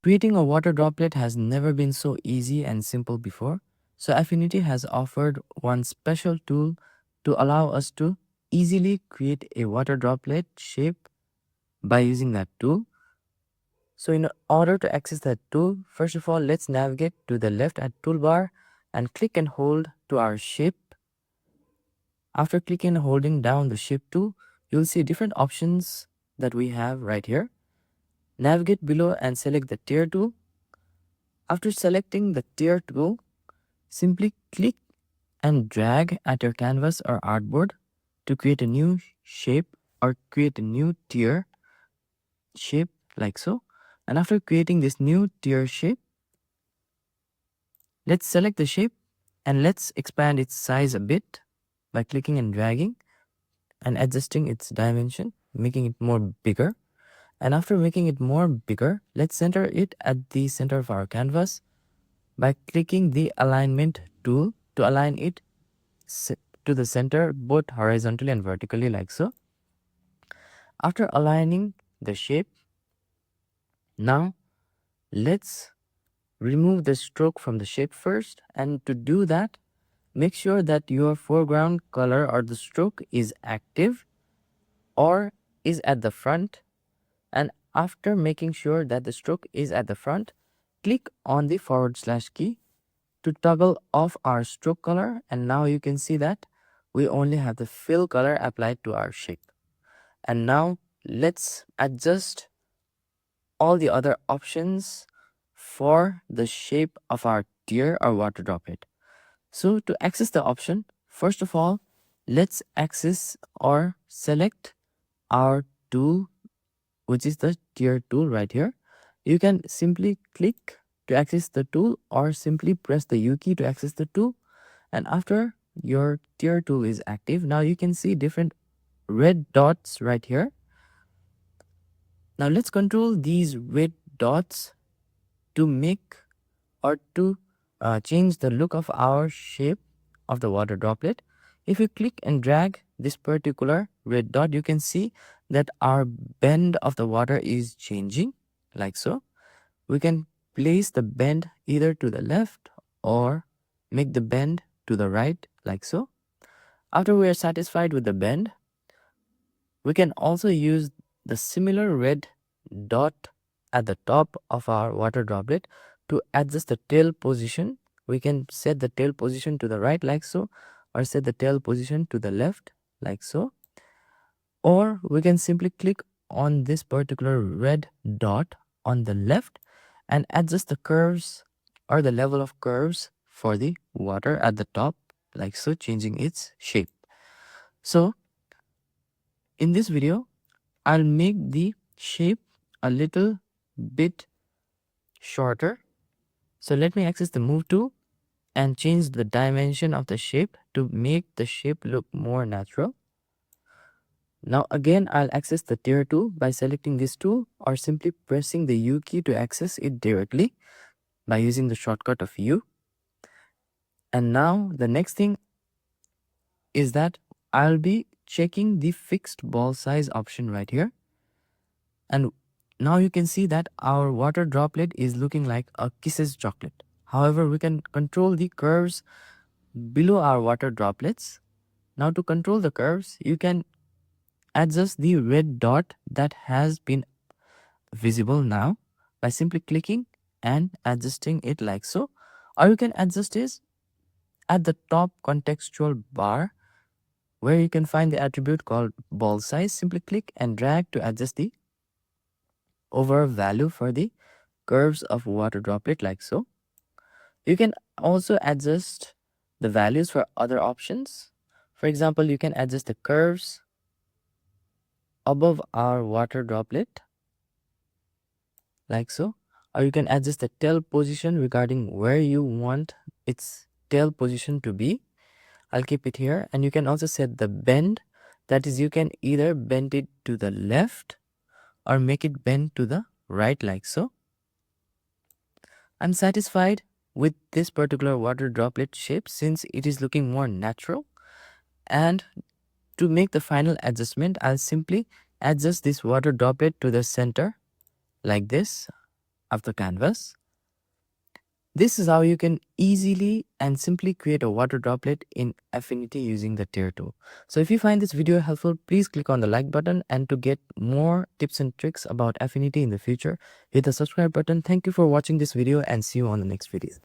Creating a water droplet has never been so easy and simple before, so Affinity has offered one special tool to allow us to easily create a water droplet shape by using that tool. So in order to access that tool, first of all, let's navigate to the left at toolbar and click and hold to our shape. After clicking and holding down the shape tool, you'll see different options that we have right here. Navigate below and select the tier tool. After selecting the tier tool, simply click and drag at your canvas or artboard to create a new shape or create a new tier shape like so. And after creating this new tier shape, let's select the shape and let's expand its size a bit by clicking and dragging and adjusting its dimension, making it more bigger. And after making it more bigger, let's center it at the center of our canvas by clicking the alignment tool to align it to the center both horizontally and vertically like so. After aligning the shape, now let's remove the stroke from the shape first, and to do that, make sure that your foreground color or the stroke is active or is at the front. And after making sure that the stroke is at the front, click on the / key to toggle off our stroke color, and now you can see that we only have the fill color applied to our shape. And now let's adjust all the other options for the shape of our tier or water droplet. So to access the option, first of all, let's access or select our tool, which is the tier tool right here. You can simply click to access the tool or simply press the U key to access the tool. And after your tier tool is active, now you can see different red dots right here. Now let's control these red dots to make or to change the look of our shape of the water droplet. If you click and drag this particular red dot, you can see that our bend of the water is changing like so. We can place the bend either to the left or make the bend to the right like so. After we are satisfied with the bend, we can also use the similar red dot at the top of our water droplet to adjust the tail position. We can set the tail position to the right like so, or set the tail position to the left like so. Or we can simply click on this particular red dot on the left and adjust the curves or the level of curves for the water at the top like so, changing its shape. So in this video, I'll make the shape a little bit shorter. So let me access the move tool and change the dimension of the shape to make the shape look more natural. Now again, I'll access the tier tool by selecting this tool or simply pressing the U key to access it directly by using the shortcut of U. And now the next thing is that I'll be checking the fixed ball size option right here. And now you can see that our water droplet is looking like a Kisses chocolate. However, we can control the curves below our water droplets. Now to control the curves, you can adjust the red dot that has been visible now by simply clicking and adjusting it like so. Or you can adjust this at the top contextual bar where you can find the attribute called ball size. Simply click and drag to adjust the overall value for the curves of water droplet like so. You can also adjust the values for other options. For example, you can adjust the curves above our water droplet like so, or you can adjust the tail position regarding where you want its tail position to be. I'll keep it here. And you can also set the bend, that is, you can either bend it to the left or make it bend to the right like so. I'm satisfied with this particular water droplet shape since it is looking more natural. And to make the final adjustment, I'll simply adjust this water droplet to the center like this. of the canvas. This is how you can easily and simply create a water droplet in Affinity using the tear tool. So if you find this video helpful, please click on the like button, and to get more tips and tricks about Affinity in the future, hit the subscribe button. Thank you for watching this video, and see you on the next video.